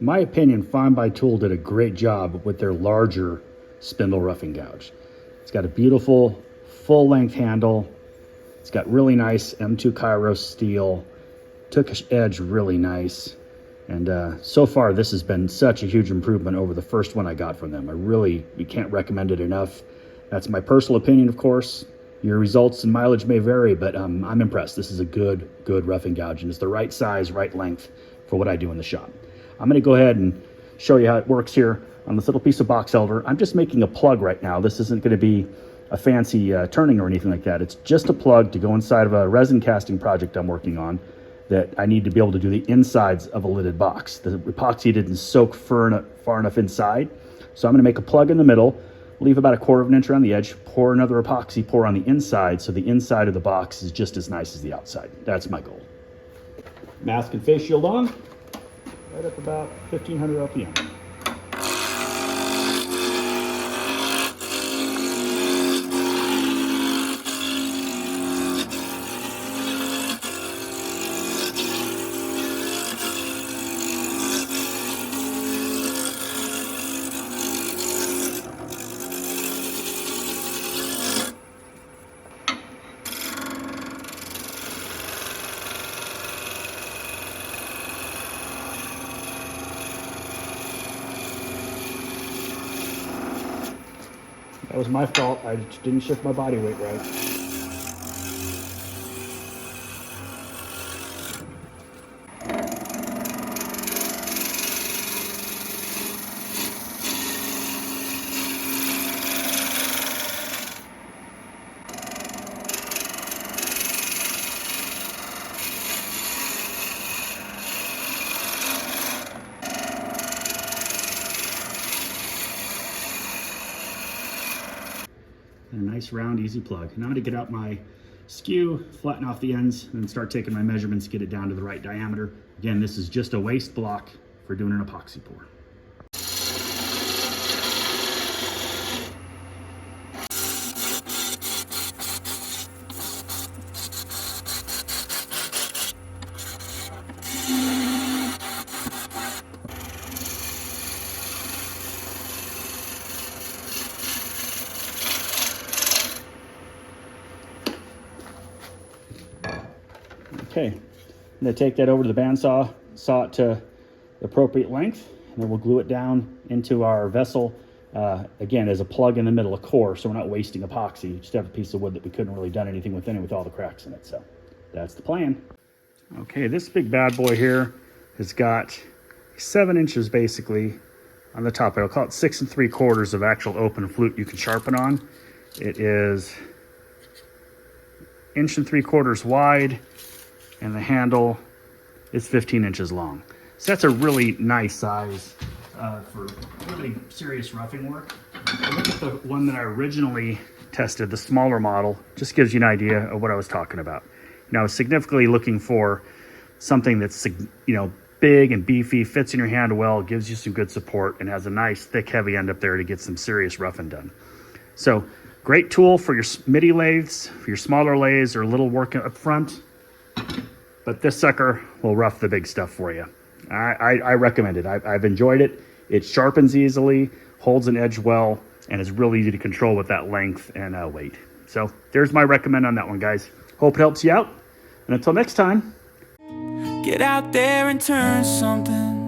In my opinion, FindBuyTool did a great job with their larger spindle roughing gouge. It's got a beautiful full length handle. It's got really nice M2 Kairos steel. Took edge really nice. And so far, this has been such a huge improvement over the first one I got from them. We can't recommend it enough. That's my personal opinion, of course. Your results and mileage may vary, but I'm impressed. This is a good roughing gouge, and it's the right size, right length for what I do in the shop. I'm gonna go ahead and show you how it works here on this little piece of box elder. I'm just making a plug right now. This isn't gonna be a fancy turning or anything like that. It's just a plug to go inside of a resin casting project I'm working on that I need to be able to do the insides of a lidded box. The epoxy didn't soak far enough inside. So I'm gonna make a plug in the middle, leave about 1/4 inch around the edge, pour another epoxy pour on the inside so the inside of the box is just as nice as the outside. That's my goal. Mask and face shield on, right up about 1500 RPM. That was my fault. I didn't shift my body weight right. And a nice round easy plug. Now I'm going to get out my skew, flatten off the ends, and then start taking my measurements, get it down to the right diameter. Again, this is just a waste block for doing an epoxy pour. Okay, I'm going to take that over to the bandsaw, saw it to the appropriate length, and then we'll glue it down into our vessel. Again, as a plug in the middle, a core, so we're not wasting epoxy. Just have a piece of wood that we couldn't really done anything with all the cracks in it. So that's the plan. Okay, this big bad boy here has got 7 inches basically on the top. I'll call it 6 3/4 of actual open flute you can sharpen on. It is 1 3/4 wide, and the handle is 15 inches long. So that's a really nice size for really serious roughing work. Look at the one that I originally tested, the smaller model, just gives you an idea of what I was talking about. You know, I was significantly looking for something that's, you know, big and beefy, fits in your hand well, gives you some good support, and has a nice thick heavy end up there to get some serious roughing done. So great tool for your MIDI lathes, for your smaller lathes or a little work up front. But this sucker will rough the big stuff for you. I recommend it. I've enjoyed it. It sharpens easily, holds an edge well, and is really easy to control with that length and weight. So there's my recommend on that one, guys. Hope it helps you out. And until next time. Get out there and turn something.